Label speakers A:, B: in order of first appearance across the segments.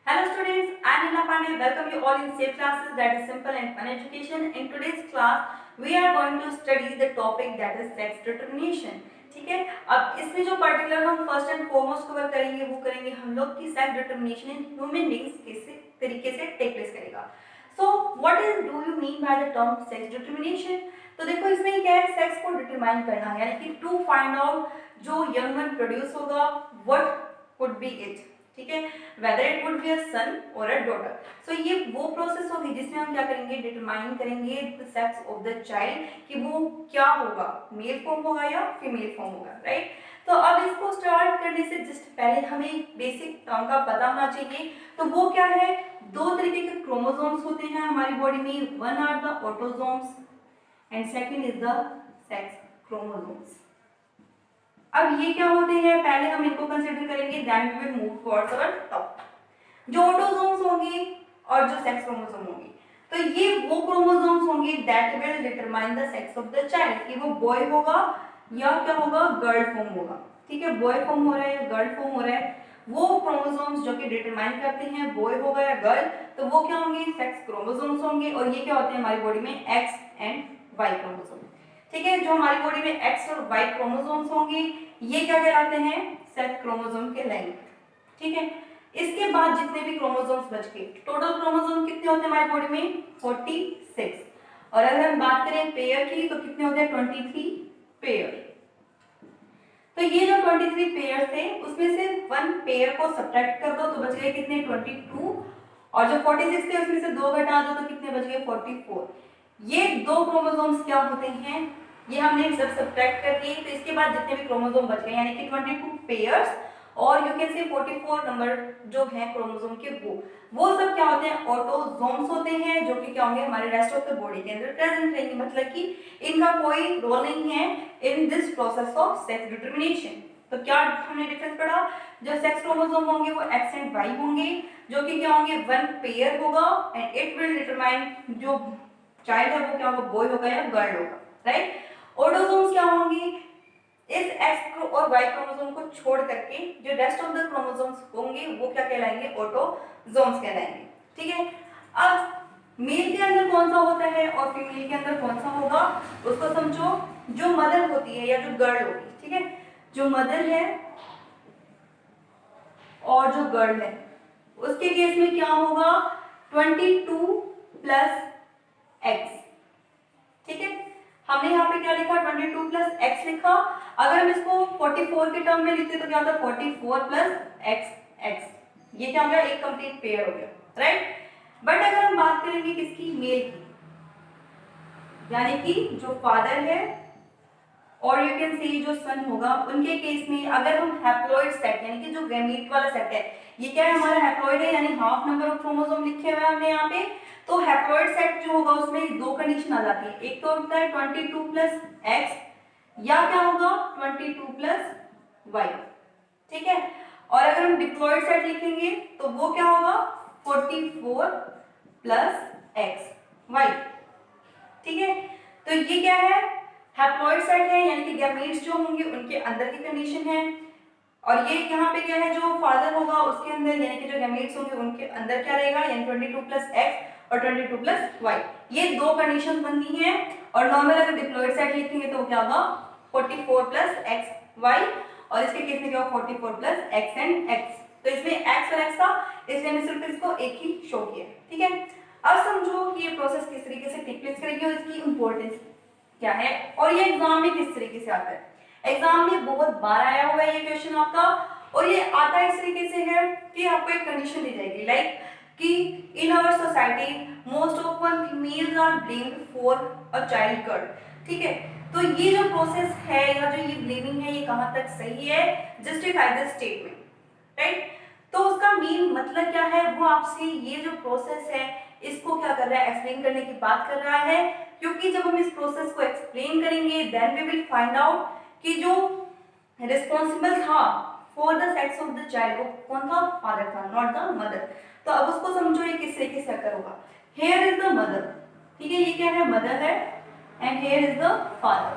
A: Hello students, I am Nina Pandey. Welcome you all in safe classes that is simple and fun education. In today's class, we are going to study the topic that is sex determination. ठीक है, अब इसमें जो particular हम first and foremost cover करेंगे वो करेंगे हम लोग की sex determination in human beings कैसे तरीके से टेक प्लेस करेगा. So what is do you mean by the term sex determination. तो देखो इसमें क्या है, सेक्स को डिटरमाइन करना है यानी कि टू फाइंड आउट जो यंग मैन प्रोड्यूस होगा व्हाट कुड बी इट. ठीक है, whether it would be a son or a daughter. सो ये वो प्रोसेस होगी जिसमें हम क्या करेंगे, डिटरमाइन करेंगे the sex of the child कि वो क्या होगा, मेल फॉर्म होगा या फीमेल फॉर्म होगा. राइट. तो अब इसको स्टार्ट करने से जस्ट पहले हमें बेसिक टर्म का पता होना चाहिए. तो वो क्या है, दो तरीके के क्रोमोसोम्स होते हैं हमारी बॉडी में. One are the autosomes and second is the sex chromosomes. अब ये क्या होते हैं, पहले हम इनको कंसीडर करेंगे, then we will move towards our top. जो ऑटोसोम्स होंगे और जो सेक्स क्रोमोसोम होंगे, तो ये वो क्रोमोसोम्स होंगे that will determine the sex of the child कि वो बॉय होगा या क्या होगा, गर्ल फॉर्म होगा. ठीक है, बॉय फॉर्म हो रहा है या गर्ल फॉर्म हो रहा है, वो क्रोमोसोम्स जो कि डिटरमाइन करते हैं बॉय होगा या गर्ल, तो वो क्या होंगे, सेक्स क्रोमोसोम्स होंगे. और ये क्या होते हैं हमारी बॉडी में, एक्स एंड वाई क्रोमोसोम. ठीक है, जो हमारी बॉडी में एक्स और वाई क्रोमोसोम्स होंगे ये क्या कहलाते हैं, सेक्स क्रोमोसोम कहलाएंगे. ठीक है, इसके बाद जितने भी क्रोमोसोम्स बच गए, टोटल क्रोमोसोम कितने होते हैं हमारी बॉडी में, 46. और अगर हम बात करें पेयर की तो कितने होते हैं, 23 पेयर. तो ये जो 23 पेयर थे उसमें से वन पेयर को सब्ट्रैक्ट कर दो तो बच गए कितने, 22. और जो 46 थे उसमें से दो घटा दो तो कितने बच गए, 44. ये दो क्रोमोसोम्स क्या होते हैं, ये हमने सब सब्ट्रैक्ट कर दिए. तो इसके बाद जितने भी क्रोमोसोम बच गए यानी कि 22 पेयर्स और यू कैन से 44 नंबर जो है क्रोमोसोम के वो सब क्या होते हैं, ऑटोसोम्स होते हैं जो कि क्या होंगे हमारे रेस्ट ऑफ द बॉडी के अंदर प्रेजेंट रहेंगे. मतलब कि इनका कोई रोल नहीं है in this process of sex determination. तो क्या हमने डिफरेंस पढ़ा, जो सेक्स क्रोमोसोम होंगे वो एक्स एंड वाई होंगे जो कि क्या होंगे, वन पेयर होगा एंड इट विल डिटरमाइन जो चाइल्ड है वो क्या होगा, बॉय होगा या गर्ल होगा. राइट. ऑटोसोम्स क्या होंगे, इस एक्स और वाई क्रोमोसोम को छोड़ करके जो रेस्ट ऑफ द क्रोमोसोम्स होंगे वो क्या कहलाएंगे, ऑटोसोम्स कहलाएंगे. ठीक है, अब मेल के अंदर कौन सा होता है और फीमेल के अंदर कौन सा होगा उसको समझो. जो मदर होती है या जो गर्ल होगी, ठीक है, जो मदर है और जो गर्ल है उसके केस में क्या होगा, 22 प्लस एक्स. ठीक है, हमने यहाँ पे क्या लिखा, 22 प्लस एक्स लिखा. अगर हम इसको 44 के टर्म में लिखते तो क्या होता, 44 प्लस एक्स एक्स. ये क्या हो गया, एक कंप्लीट पेयर हो गया. राइट. बट अगर हम बात करेंगे किसकी, मेल की, यानी कि जो फादर है और यू कैन से जो सन होगा, उनके केस में अगर हम हैप्लॉइड सेट यानी कि जो गैमीट वाला सेट है, ये क्या है हमारा हैप्लॉइड है यानी हाफ नंबर ऑफ क्रोमोसोम लिखे हुए हैं हमने यहाँ पे. तो हैप्लॉइड सेट जो होगा उसमें दो कंडीशन आ जाती है, एक तो होता है 22 प्लस एक्स या क्या होगा 22 प्लस वाई. ठीक है, और अगर हम डिप्लॉइड सेट लिखेंगे तो वो क्या होगा, 44 प्लस एक्स वाई. ठीक है, तो ये क्या है, हैप्लॉइड सेट है यानी कि गैमीट्स जो होंगे उनके अंदर की कंडीशन है. और ये यहाँ पे क्या है, जो फादर होगा उसके अंदर यानी कि जो गैमीट्स होंगे उनके अंदर क्या रहेगा, यानी 22 प्लस एक्स और 22 प्लस वाई. ये दो कंडीशन बनती हैं. और नॉर्मल अगर डिप्लॉइड सेट लिखेंगे तो क्या होगा, 44 प्लस एक्स वाई. और इसके केस में क्या होगा, 44 प्लस एक्स एंड एक्स. तो इसमें एक्स और एक्स था इसलिए हमने सिर्फ इसको एक ही शो किया. ठीक है, अब समझो कि ये प्रोसेस किस तरीके से टेक प्लेस करेगी और इसकी इंपॉर्टेंस क्या है और ये एग्जाम में किस तरीके से आता है. एग्जाम में बहुत बार आया हुआ है ये क्वेश्चन आपका. और ये आता इस तरीके से है कि आपको एक कंडीशन दी जाएगी लाइक कि in our society most of one females are blamed for a child girl. ठीक है, तो ये जो प्रोसेस है या जो ये ब्लेमिंग है ये कहां तक सही है, जस्टिफाई द स्टेटमेंट. राइट. तो उसका मेन मतलब क्या है, वो आपसे ये जो प्रोसेस है इसको क्या कर रहा है, एक्सप्लेन करने की बात कर रहा है. क्योंकि जब हम इस प्रोसेस को एक्सप्लेन करेंगे then we will find out कि जो रिस्पॉन्सिबल था for the sex of the child वो कौन था, फादर था, नॉट द मदर. तो अब उसको समझो ये किस तरीके से अकर होगा. Here is the mother. ठीक है, ये क्या है, मदर है and here is the father.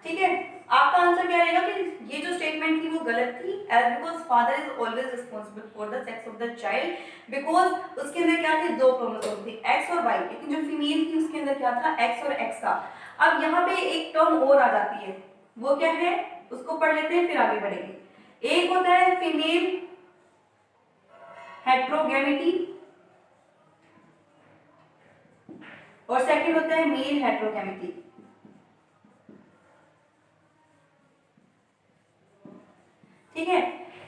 A: ठीक है, आपका आंसर क्या रहेगा कि ये जो स्टेटमेंट थी वो गलत थी, as because father is always responsible for the sex of the child, because उसके अंदर क्या थे, दो क्रोमोसोम थे, एक्स और वाई, लेकिन जो फीमेल थी उसके अंदर क्या था, एक्स और एक्स था। अब यहाँ पे एक टर्म और आ जाती है, वो क्या है, उसको पढ़ लेते हैं फिर आगे बढ़ेंगे। एक होता है फीमेल हेट्रोगेमिटी और सेकंड होता है मेल हेट्रोगेमिटी। ठीक है,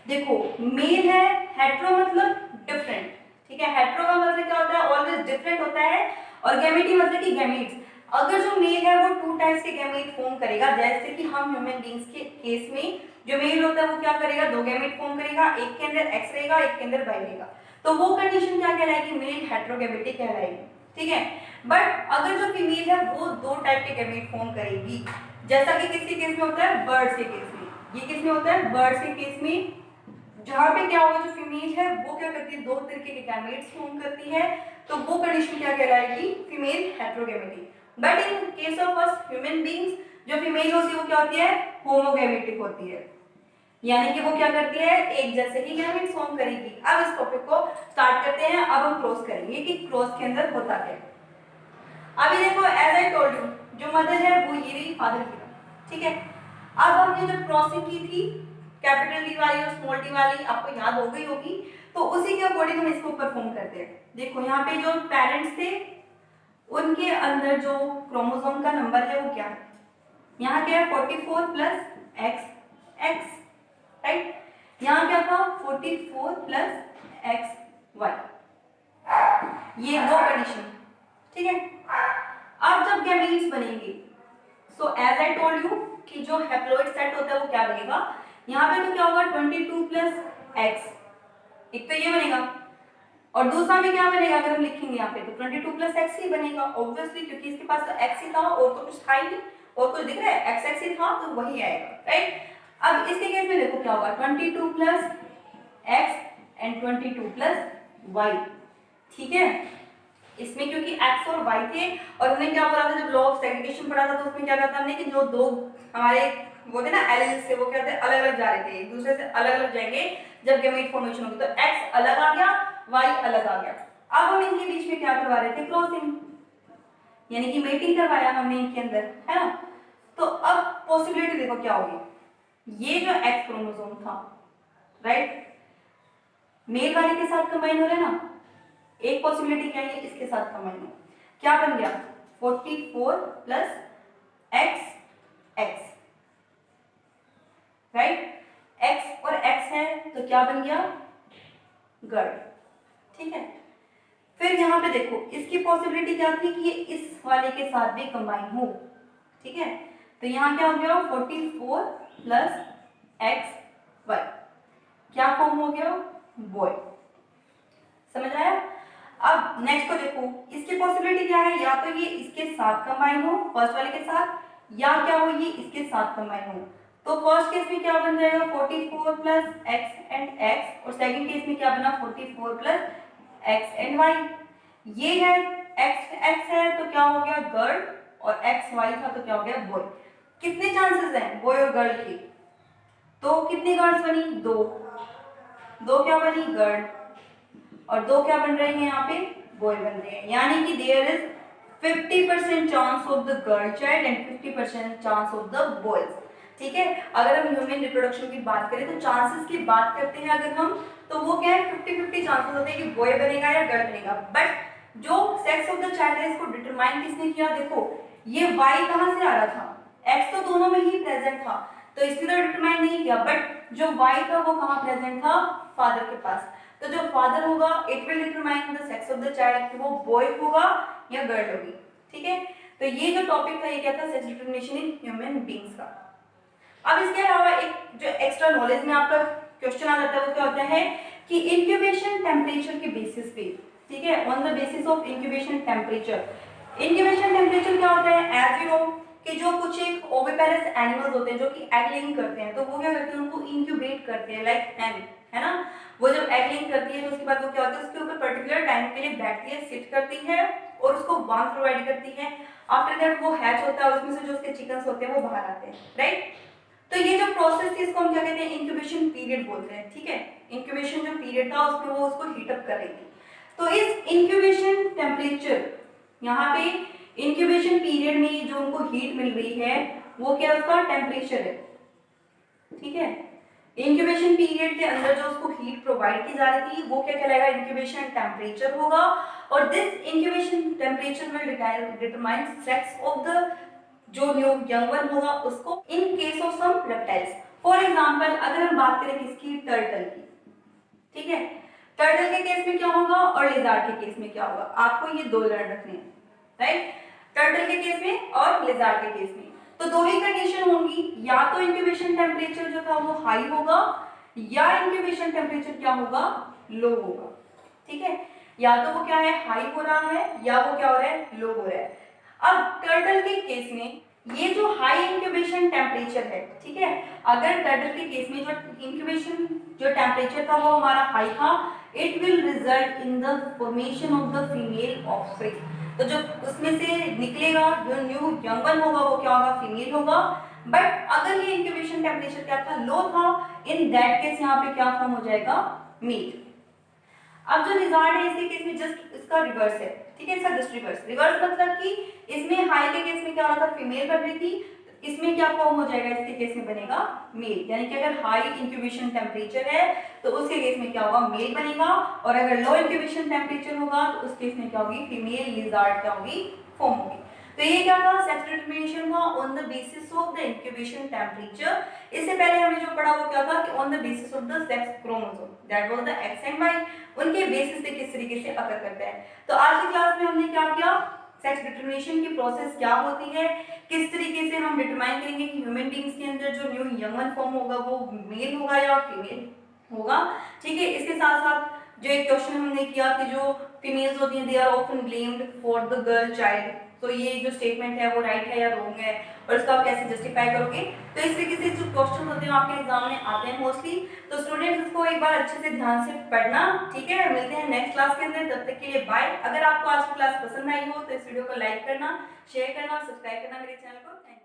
A: देखो मेल है, हेट्रो मतलब डिफरेंट, ठीक है, हेट्रो का मतलब क्या होता है, ऑलवेज डिफरेंट होता है, और गैमेटी मतलब कि गैमीट्स। अगर जो मेल है वो टू टाइप्स के गैमेट फॉर्म करेगा, जैसे कि हम ह्यूमन बींग्स के केस में जो मेल होता है वो क्या करेगा, दो गैमेट फॉर्म करेगा, एक के अंदर एक्स रहेगा, एक के अंदर वाई रहेगा, तो वो कंडीशन क्या कहलाएगी, मेल हेट्रोगैमेटी कहलाएगी। ठीक है, बट अगर जो फीमेल है वो दो टाइप के गैमेट फॉर्म करेगी, जैसा कि किसी केस में होता है, बर्ड्स के केस में, ये किस में होता है, बर्ड्स के केस में, जहां पे क्या होगा, जो फीमेल है वो क्या करती है, दो तरीके के गैमेट्स फॉर्म करती है, तो वो कंडीशन क्या कहलाएगी, female heterogamety. But in case of us human beings, जो फीमेल होती है वो क्या होती है, होमोगैमेटिक होती है, यानी कि वो क्या करती है, एक जैसे ही गैमेट्स फॉर्म करेगी। अब इस टॉपिक को स्टार्ट करते हैं, अब हम क्रॉस करेंगे कि क्रॉस के अंदर होता क्या है। अभी देखो, एज आई टोल्ड यू, जो मदर है वो ये रही, फादर की तरह, ठीक है। अब हमने जब क्रॉसिंग की थी कैपिटल डी वाली और स्मॉल डी वाली, आपको याद हो गई होगी, तो उसी के अकॉर्डिंग हम इसको परफॉर्म करते हैं। देखो यहाँ पे जो पेरेंट्स थे उनके अंदर जो क्रोमोसोम का नंबर है वो क्या है, यहाँ क्या है 44 प्लस एक्स एक्स, राइट, यहाँ क्या था 44 प्लस एक्स वाई, ये दो कंडीशन, ठीक है। अब जब गैमीट्स बनेंगे, so as I told you कि जो हैप्लॉइड सेट होता है वो क्या बनेगा, यहाँ पे तो क्या होगा 22 प्लस एक्स, एक तो ये बनेगा और दूसरा भी क्या बनेगा, अगर हम लिखेंगे यहाँ पे तो 22 प्लस एक्स ही बनेगा ऑब्वियसली, क्योंकि इसके पास तो एक्स ही था और तो कुछ था ही नहीं, और कुछ दिख रहा है, एक्स एक्स ही था तो वही आएगा, राइट। अब इसके केस में देखो क्या होगा, 22 plus x and 22 plus y, ठीक है। इसमें क्योंकि x और y थे, और हमने क्या बोला था, जब लॉ ऑफ सेग्रीगेशन पढ़ा था तो उसमें क्या कहा था हमने कि जो दो हमारे वो थे ना एलिमेंट्स थे, वो क्या थे, अलग अलग जा रहे थे, एक दूसरे से अलग अलग जाएंगे जब गैमेट फॉर्मेशन होगी, तो x अलग आ गया, y अलग आ गया। अब हम इनके बीच में क्या करवा रहे थे, क्रॉसिंग, यानी कि मेटिंग करवाया हमने इनके अंदर, है ना। तो अब पॉसिबिलिटी देखो क्या होगी, ये जो x क्रोमोसोम था, राइट, मेल वाले के साथ कंबाइन हो रहा है ना, एक पॉसिबिलिटी क्या है, इसके साथ कंबाइन हो, क्या बन गया 44 plus x x, right, x और एक्स है तो क्या बन गया गर्ल, ठीक है। फिर यहाँ पे देखो इसकी पॉसिबिलिटी क्या थी कि ये इस वाले के साथ भी कंबाइन हो, ठीक है, तो यहाँ क्या हो गया 44 प्लस एक्स वाई, क्या फॉर्म हो गया बॉय, समझ आया। अब नेक्स्ट को देखो, इसकी पॉसिबिलिटी क्या है, या तो ये इसके साथ कंबाइन हो फर्स्ट वाले के साथ, या क्या हो ये इसके साथ कंबाइन हो, तो फर्स्ट केस में क्या बन जाएगा 44 प्लस एक्स एंड एक्स, और सेकंड केस में क्या बना 44 प्लस एक्स एंड वाई, ये है एक्स एक्स है तो क्या हो गया गर्ल, और एक्स वाई था तो क्या हो गया बॉय। कितने चांसेस हैं बॉय और गर्ल के, तो कितनी गर्ल्स बनी, दो, दो क्या बनी गर्ल, और दो क्या बन रहे हैं यहाँ पे बॉय बन रहे हैं, यानी कि there is 50% chance of the girl child and 50% chance of the boys, ठीक है। अगर हम ह्यूमन रिप्रोडक्शन की बात करें तो चांसेस की बात करते हैं अगर हम, तो वो क्या है 50-50 चांसेस होते हैं कि बॉय बनेगा या गर्ल बनेगा, बट जो सेक्स ऑफ द चाइल्ड है इसको डिटरमाइन किसने किया, देखो ये वाई कहाँ से आ रहा था, एक्स तो दोनों में ही प्रेजेंट था तो इसने तो डिटरमाइन नहीं किया, बट जो वाई था वो कहाँ प्रेजेंट था, फादर के पास, तो जो फादर होगा it will determine the sex of the child, कि वो बॉय होगा या गर्ल होगी, ठीक है। तो ये जो टॉपिक था ये क्या था, sex determination in human beings का। अब इसके अलावा एक जो एक्स्ट्रा नॉलेज में आपका क्वेश्चन आ जाता है वो क्या होता है कि इंक्यूबेशन टेम्परेचर के बेसिस पे, ठीक है, on the basis of incubation temperature, incubation temperature क्या होता है, एज यू नो कि जो कुछ एक ओविपेरस एनिमल्स होते हैं जो कि एग लेइंग करते हैं, तो वो क्या करते हैं उनको इंक्यूबेट करते हैं, लाइक हैन, है ना, वो जब एग लेइंग करती है तो उसके बाद वो क्या होता है उसके ऊपर पर्टिकुलर टाइम के लिए बैठती है, सिट करती है और उसको वार्मथ प्रोवाइड करती है, आफ्टर दैट वो हैच होता है और उसमें से जो उसके चिकन्स होते हैं वो बाहर आते हैं, राइट। तो ये जो प्रोसेस थी इसको हम क्या कहते हैं, इंक्यूबेशन पीरियड बोलते हैं, ठीक है। इंक्यूबेशन जो पीरियड था उसमें वो उसको हीट अप कर रही थी। तो इस इंक्यूबेशन टेम्परेचर, यहाँ पे इंक्यूबेशन पीरियड में जो उनको हीट मिल रही है वो क्या उसका टेम्परेचर है, ठीक है। इंक्यूबेशन पीरियड के अंदर जो उसको हीट प्रोवाइड की जा रही थी वो क्या कहलाएगा, इंक्यूबेशन टेम्परेचर होगा। और this incubation temperature will determine sex of the जो न्यू यंग वन होगा उसको in case of some reptiles. For example अगर हम बात करें किसकी, टर्टल की, ठीक है। टर्टल के केस में क्या होगा और लिजार्ड के केस में क्या होगा, आपको ये दो लर्न रखने हैं, राइट। टर्टल के केस में और लिजार्ड के केस में तो दो ही कंडीशन होंगी, या तो इंक्यूबेशन टेम्परेचर जो था वो हाई होगा या इंक्यूबेशन टेम्परेचर क्या होगा, लो होगा, ठीक है। या तो वो क्या है, हाई हो रहा है या वो क्या हो रहा है, लो हो रहा है। अब टर्टल के केस में ये जो हाई इंक्यूबेशन टेम्परेचर है, ठीक है, अगर टर्टल के केस में जो इंक्यूबेशन जो टेम्परेचर था वो हमारा हाई था, it will result in the formation of the female offspring. तो जो उसमें से निकलेगा जो न्यू यंग वन होगा वो क्या होगा, फीमेल होगा। बट अगर ये इंक्यूबेशन टेम्परेचर क्या था, लो था, इन दैट केस यहाँ पे क्या फॉर्म हो जाएगा, मेल। अब जो लिजार्ड है इसी केस में जस्ट इसका रिवर्स है, ठीक है, इसका जस्ट रिवर्स। रिवर्स मतलब कि इसमें हाई के केस में क्या हो रहा था, फीमेल बन रही थी, इसमें क्या फॉर्म हो जाएगा, इसके केस में बनेगा मेल। यानी कि अगर हाई इंक्यूबेशन टेम्परेचर है तो उसके केस में क्या होगा, मेल बनेगा, और अगर लो इंक्यूबेशन टेम्परेचर होगा तो उस केस में क्या होगी, फीमेल लिजार्ड क्या होगी, फॉर्म होगी। तो ये क्या था, सेक्स डिटरमिनेशन था on the basis of the incubation temperature. इससे पहले हमने जो पढ़ा वो क्या था कि on the basis of the sex chromosome, that was the x and y, उनके बेसिस पे किस तरीके से अकर करता है। तो आज की क्लास में हमने क्या किया, सेक्स डिटरमिनेशन की प्रोसेस क्या होती है, किस तरीके से हम डिटरमाइन करेंगे कि ह्यूमन बीइंग्स के अंदर जो न्यू यंग वन फॉर्म होगा वो मेल होगा या फीमेल होगा, ठीक है। इसके साथ साथ जो एक क्वेश्चन हमने किया कि जो फीमेल्स होती हैं they are often blamed for the girl child, तो ये जो स्टेटमेंट है वो राइट है या रॉन्ग है और इसको आप कैसे जस्टिफाई करोगे। तो इस तरीके से जो क्वेश्चन होते हैं आपके एग्जाम में आते हैं मोस्टली। तो स्टूडेंट्स इसको एक बार अच्छे से ध्यान से पढ़ना, ठीक है। मिलते हैं नेक्स्ट क्लास के अंदर, तब तक के लिए बाय। अगर आपको आज की क्लास पसंद आई हो तो इस वीडियो को लाइक करना, शेयर करना और सब्सक्राइब करना मेरे चैनल को। Thank you.